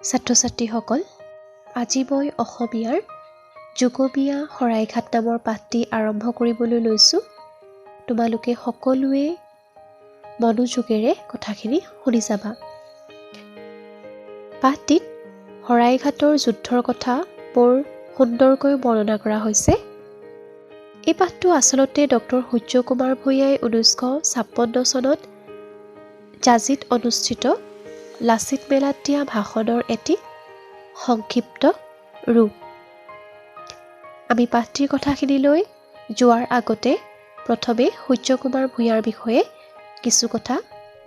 ছাত্ৰ-ছাত্ৰীসকল, আজি মই অসমীয়াৰ যোগবিয়া শৰাইঘাট নামৰ পাঠটি আৰম্ভ কৰিবলৈ লৈছোঁ। তোমালোকে সকলোৱে মনোযোগেৰে কথাখিনি শুনি যাবা। পাঠটিত শৰাইঘাটৰ যুদ্ধৰ কথা বৰ সুন্দৰকৈ বৰ্ণনা কৰা হৈছে। এই পাঠটো আচলতে ডক্টৰ সূৰ্যকুমাৰ ভূঞাই 1956 চনত জাজিত অনুষ্ঠিত লাচিত মেলাত দিয়া ভাষণৰ এটি সংক্ষিপ্ত ৰূপ। আমি পাঠটিৰ কথাখিনিলৈ যোৱাৰ আগতে প্ৰথমে সূৰ্যকুমাৰ ভূঞাৰ বিষয়ে কিছু কথা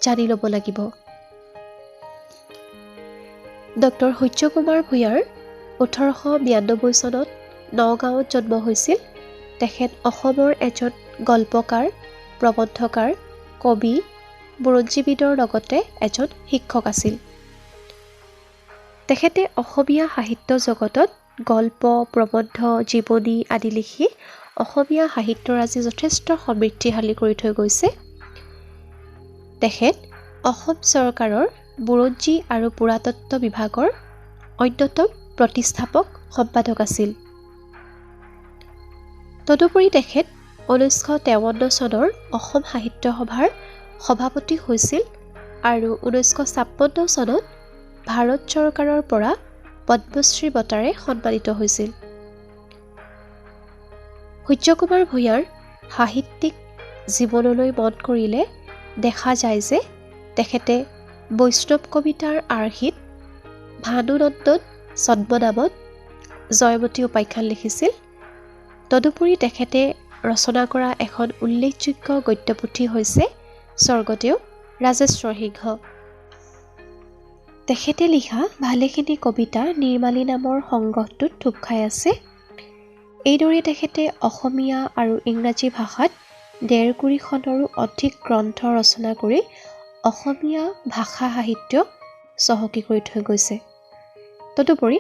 জানি ল'ব লাগিব। ডক্টৰ সূৰ্যকুমাৰ ভূঞাৰ 1892 চনত নগাঁৱত জন্ম হৈছিল। তেখেত অসমৰ এজন গল্পকাৰ, প্ৰবন্ধকাৰ, কবি, বুৰঞ্জীবিদৰ লগতে এজন শিক্ষক আছিল। তেখেতে অসমীয়া সাহিত্য জগতত গল্প, প্ৰবন্ধ, জীৱনী আদি লিখি অসমীয়া সাহিত্যৰ আজি যথেষ্ট সমৃদ্ধিশালী কৰি থৈ গৈছে। তেখেত অসম চৰকাৰৰ বুৰঞ্জী আৰু পুৰাতত্ত্ব বিভাগৰ অন্যতম প্ৰতিষ্ঠাপক সম্পাদক আছিল। তদুপৰি তেখেত 1953 চনৰ অসম সাহিত্য সভাৰ সভাপতি হৈছিল আৰু 1956 চনত ভাৰত চৰকাৰৰ পৰা পদ্মশ্ৰী বঁটাৰে সন্মানিত হৈছিল। সূৰ্যকুমাৰ ভূঞাৰ সাহিত্যিক জীৱনলৈ মন কৰিলে দেখা যায় যে তেখেতে বৈষ্ণৱ কবিতাৰ আৰ্হিত ভানুনন্দন ছদ্মনামত জয়মতী উপাখ্যান লিখিছিল। তদুপৰি তেখেতে ৰচনা কৰা এখন উল্লেখযোগ্য গদ্যপুথি হৈছে স্বৰ্গদেউ ৰাজেশ্বৰ সিংহ। তেখেতে লিখা ভালেখিনি কবিতা নিৰ্মালী নামৰ সংগ্ৰহটোত থোপ খাই আছে। এইদৰে তেখেতে অসমীয়া আৰু ইংৰাজী ভাষাত 1.5 কুৰিখনৰো অধিক গ্ৰন্থ ৰচনা কৰি অসমীয়া ভাষা সাহিত্য চহকী কৰি থৈ গৈছে। তদুপৰি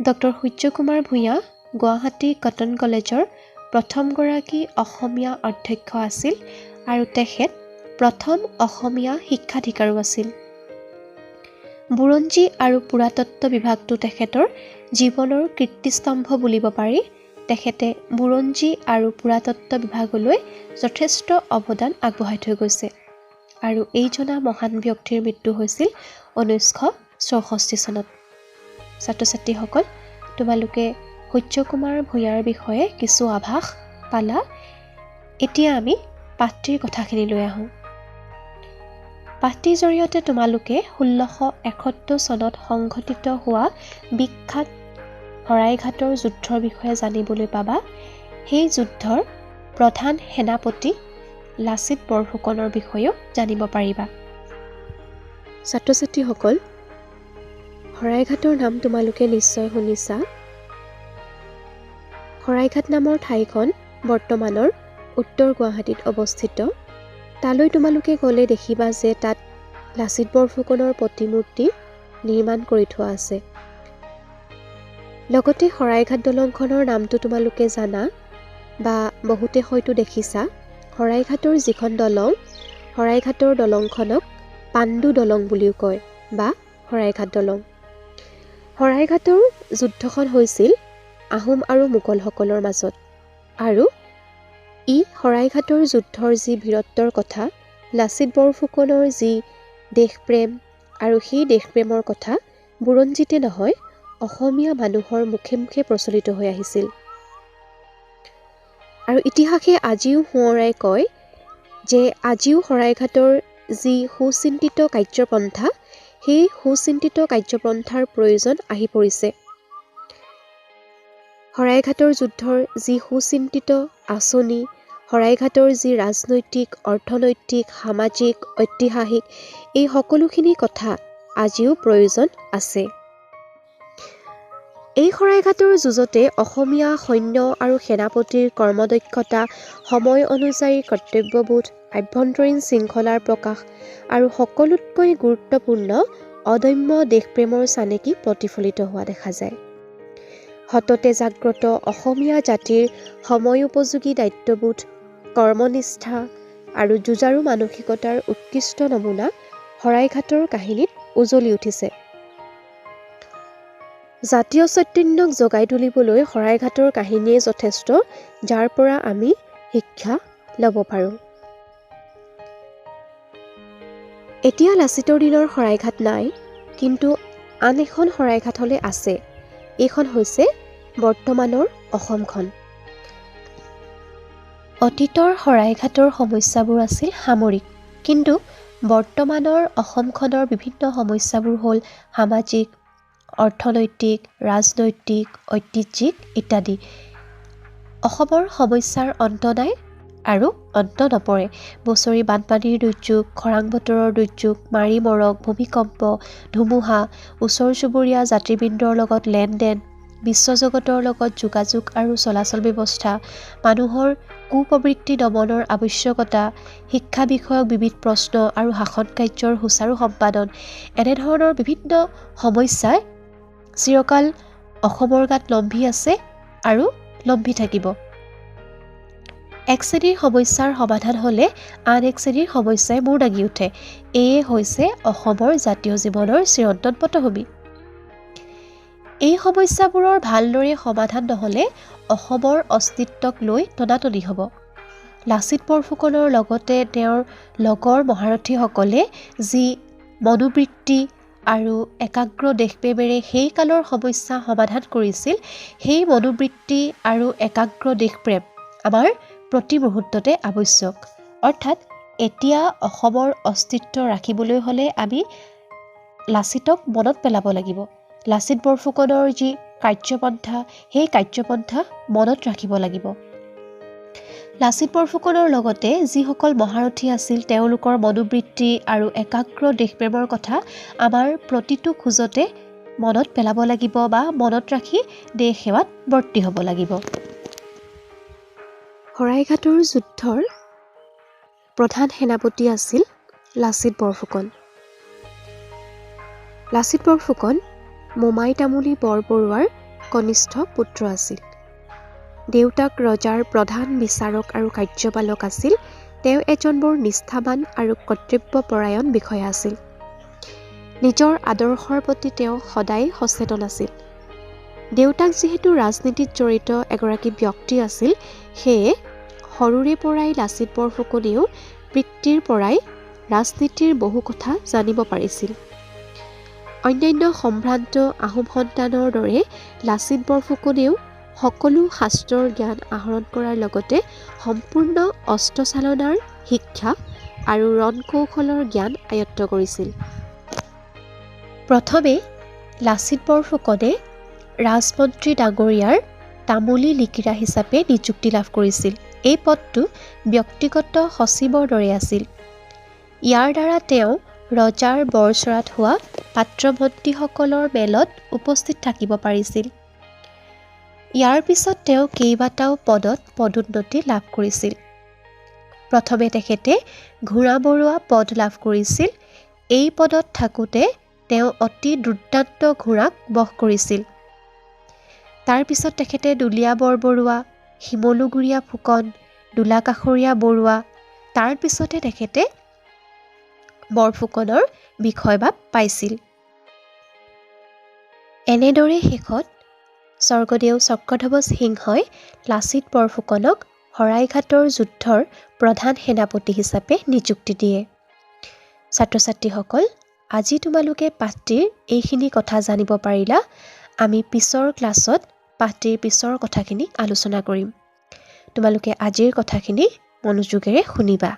ডক্টৰ সূৰ্যকুমাৰ ভূঞা গুৱাহাটী কটন কলেজৰ প্ৰথমগৰাকী অসমীয়া অধ্যক্ষ আছিল আৰু তেখেত প্ৰথম অসমীয়া শিক্ষাধিকাৰো আছিল। বুৰঞ্জী আৰু পুৰাতত্ত্ব বিভাগটো তেখেতৰ জীৱনৰ কীৰ্তিস্তম্ভ বুলিব পাৰি। তেখেতে বুৰঞ্জী আৰু পুৰাতত্ত্ব বিভাগলৈ যথেষ্ট অৱদান আগবঢ়াই থৈ গৈছে আৰু এইজনা মহান ব্যক্তিৰ মৃত্যু হৈছিল 1964 চনত। ছাত্ৰ-ছাত্ৰীসকল, তোমালোকে সূৰ্যকুমাৰ ভূঞাৰ বিষয়ে কিছু আভাস পালা। এতিয়া আমি পাঠটিৰ কথাখিনিলৈ আহোঁ। পাঠটিৰ জৰিয়তে তোমালোকে 1671 চনত সংঘটিত হোৱা বিখ্যাত শৰাইঘাটৰ যুদ্ধৰ বিষয়ে জানিবলৈ পাবা। সেই যুদ্ধৰ প্ৰধান সেনাপতি লাচিত বৰফুকনৰ বিষয়েও জানিব পাৰিবা। ছাত্ৰ-ছাত্ৰীসকল, শৰাইঘাটৰ নাম তোমালোকে নিশ্চয় শুনিছা। শৰাইঘাট নামৰ ঠাইখন বৰ্তমানৰ উত্তৰ গুৱাহাটীত অৱস্থিত। তালৈ তোমালোকে গ'লে দেখিবা যে তাত লাচিত বৰফুকনৰ প্ৰতিমূৰ্তি নিৰ্মাণ কৰি থোৱা আছে। লগতে শৰাইঘাট দলংখনৰ নামটো তোমালোকে জানা বা বহুতে হয়তো দেখিছা। শৰাইঘাটৰ যিখন দলং, শৰাইঘাটৰ দলংখনক পাণ্ডু দলং বুলিও কয় বা শৰাইঘাট দলং। শৰাইঘাটৰ যুদ্ধখন হৈছিল আহোম আৰু মোগলসকলৰ মাজত আৰু ই শৰাইঘাটৰ যুদ্ধৰ যি বীৰত্বৰ কথা, লাচিত বৰফুকনৰ যি দেশপ্ৰেম আৰু সেই দেশপ্ৰেমৰ কথা বুৰঞ্জীতে নহয় অসমীয়া মানুহৰ মুখে মুখে প্ৰচলিত হৈ আহিছিল। আৰু ইতিহাসে আজিও সোঁৱৰাই কয় যে আজিও শৰাইঘাটৰ যি সুচিন্তিত কাৰ্যপন্থা, সেই সুচিন্তিত কাৰ্যপন্থাৰ প্ৰয়োজন আহি পৰিছে। শৰাইঘাটৰ যুদ্ধৰ যি সুচিন্তিত আঁচনি, শৰাইঘাটৰ যি ৰাজনৈতিক, অৰ্থনৈতিক, সামাজিক, ঐতিহাসিক এই সকলোখিনি কথা আজিও প্ৰয়োজন আছে। এই শৰাইঘাটৰ যুঁজতে অসমীয়া সৈন্য আৰু সেনাপতিৰ কৰ্মদক্ষতা, সময় অনুযায়ী কৰ্তব্যবোধ, আভ্যন্তৰীণ শৃংখলাৰ প্ৰকাশ আৰু সকলোতকৈ গুৰুত্বপূৰ্ণ অদম্য দেশপ্ৰেমৰ চানেকি প্ৰতিফলিত হোৱা দেখা যায়। সততে জাগ্ৰত অসমীয়া জাতিৰ সময়োপযোগী দায়িত্ববোধ, কৰ্মনিষ্ঠা আৰু যুঁজাৰু মানসিকতাৰ উৎকৃষ্ট নমুনা শৰাইঘাটৰ কাহিনীত উজলি উঠিছে। জাতীয় চৈতন্যক জগাই তুলিবলৈ শৰাইঘাটৰ কাহিনীয়ে যথেষ্ট, যাৰ পৰা আমি শিক্ষা ল'ব পাৰোঁ। এতিয়া লাচিতৰ দিনৰ শৰাইঘাট নাই, কিন্তু আন এখন শৰাইঘাটলৈ আছে। এইখন হৈছে বৰ্তমানৰ অসমখন। অতীতৰ শৰাইঘাটৰ সমস্যাবোৰ আছিল সামৰিক, কিন্তু বৰ্তমানৰ অসমখনৰ বিভিন্ন সমস্যাবোৰ হ'ল সামাজিক, অৰ্থনৈতিক, ৰাজনৈতিক, ঐতিহ্যিক ইত্যাদি। অসমৰ সমস্যাৰ অন্ত নাই আৰু অন্ত নপৰে। বছৰি বানপানীৰ দুৰ্যোগ, খৰাং বতৰৰ দুৰ্যোগ, মাৰি মৰক, ভূমিকম্প, ধুমুহা, ওচৰ চুবুৰীয়া জাতিবৃন্দৰ লগত লেনদেন, বিশ্বজগতৰ লগত যোগাযোগ আৰু চলাচল ব্যৱস্থা, মানুহৰ কুপ্ৰবৃত্তি দমনৰ আৱশ্যকতা, শিক্ষা বিষয়ক বিবিধ প্ৰশ্ন আৰু শাসন কাৰ্যৰ সুচাৰু সম্পাদন, এনেধৰণৰ বিভিন্ন সমস্যাই চিৰকাল অসমৰ গাত লম্ভি আছে আৰু লম্ভি থাকিব। এক শ্ৰেণীৰ সমস্যাৰ সমাধান হ'লে আন এক শ্ৰেণীৰ সমস্যাই মূৰ দাঙি উঠে। এয়ে হৈছে অসমৰ জাতীয় জীৱনৰ চিৰন্তন পটভূমি। এই সমস্যাবোৰৰ ভালদৰে সমাধান নহ'লে অসমৰ অস্তিত্বক লৈ টনাটনি হ'ব। লাচিত বৰফুকনৰ লগতে তেওঁৰ লগৰ মহাৰথীসকলে যি মনোবৃত্তি আৰু একাগ্ৰ দেশপ্ৰেমেৰে সেই কালৰ সমস্যা সমাধান কৰিছিল, সেই মনোবৃত্তি আৰু একাগ্ৰ দেশপ্ৰেম আমাৰ প্ৰতি মুহূৰ্ততে আৱশ্যক। অৰ্থাৎ এতিয়া অসমৰ অস্তিত্ব ৰাখিবলৈ হ'লে আমি লাচিতক মনত পেলাব লাগিব। লাচিত বৰফুকনৰ যি কাৰ্যপন্থা, সেই কাৰ্যপন্থা মনত ৰাখিব লাগিব। লাচিত বৰফুকনৰ লগতে যিসকল মহাৰথী আছিল, তেওঁলোকৰ মনোবৃত্তি আৰু একাগ্ৰ দেশপ্ৰেমৰ কথা আমাৰ প্ৰতিটো খোজতে মনত পেলাব লাগিব বা মনত ৰাখি দেশ সেৱাত বৰ্তি হ'ব লাগিব। শৰাইঘাটৰ যুদ্ধৰ প্ৰধান সেনাপতি আছিল লাচিত বৰফুকন। লাচিত বৰফুকন মোমাই তামুলী বৰবৰুৱাৰ কনিষ্ঠ পুত্ৰ আছিল। দেউতাক ৰজাৰ প্ৰধান বিচাৰক আৰু কাৰ্যপালক আছিল। তেওঁ এজন বৰ নিষ্ঠাবান আৰু কৰ্তব্যপৰায়ণ বিষয়া আছিল। নিজৰ আদৰ্শৰ প্ৰতি তেওঁ সদায় সচেতন আছিল। দেউতাক যিহেতু ৰাজনীতিত জড়িত এগৰাকী ব্যক্তি আছিল, সেয়ে সৰুৰে পৰাই লাচিত বৰফুকনেও পিতৃৰ পৰাই ৰাজনীতিৰ বহু কথা জানিব পাৰিছিল। অন্যান্য সম্ভ্ৰান্ত আহোম সন্তানৰ দৰে লাচিত বৰফুকনেও সকলো শাস্ত্ৰৰ জ্ঞান আহৰণ কৰাৰ লগতে সম্পূৰ্ণ অস্ত্ৰচালনাৰ শিক্ষা আৰু ৰণকৌশলৰ জ্ঞান আয়ত্ত কৰিছিল। প্ৰথমে লাচিত বৰফুকনে ৰাজমন্ত্ৰী ডাঙৰীয়াৰ তামুলী লিকিৰা হিচাপে নিযুক্তি লাভ কৰিছিল। এই পদটো ব্যক্তিগত সচিবৰ দৰে আছিল। ইয়াৰ দ্বাৰা তেওঁ ৰজাৰ বৰচৰাত হোৱা পাত্ৰমন্ত্ৰীসকলৰ মেলত উপস্থিত থাকিব পাৰিছিল। ইয়াৰ পিছত তেওঁ কেইবাটাও পদত পদোন্নতি লাভ কৰিছিল। প্ৰথমে তেখেতে ঘোঁৰা বৰুৱা পদ লাভ কৰিছিল। এই পদত থাকোঁতে তেওঁ অতি দুৰ্দান্ত ঘোঁৰাক বশ কৰিছিল। তাৰ পিছত তেখেতে দুলীয়া বৰবৰুৱা, শিমলুগুৰীয়া ফুকন, দোলাকাষৰীয়া বৰুৱা, তাৰ পিছতে তেখেতে বৰফুকনৰ বিষয়বাব পাইছিল। এনেদৰে শেষত স্বৰ্গদেউ চক্ৰধ্বজ সিংহই লাচিত বৰফুকনক শৰাইঘাটৰ যুদ্ধৰ প্ৰধান সেনাপতি হিচাপে নিযুক্তি দিয়ে। ছাত্ৰ ছাত্ৰীসকল, আজি তোমালোকে পাঠটিৰ এইখিনি কথা জানিব পাৰিলা। আমি পিছৰ ক্লাছত পাঠটিৰ পিছৰ কথাখিনি আলোচনা কৰিম। তোমালোকে আজিৰ কথাখিনি মনোযোগেৰে শুনিবা।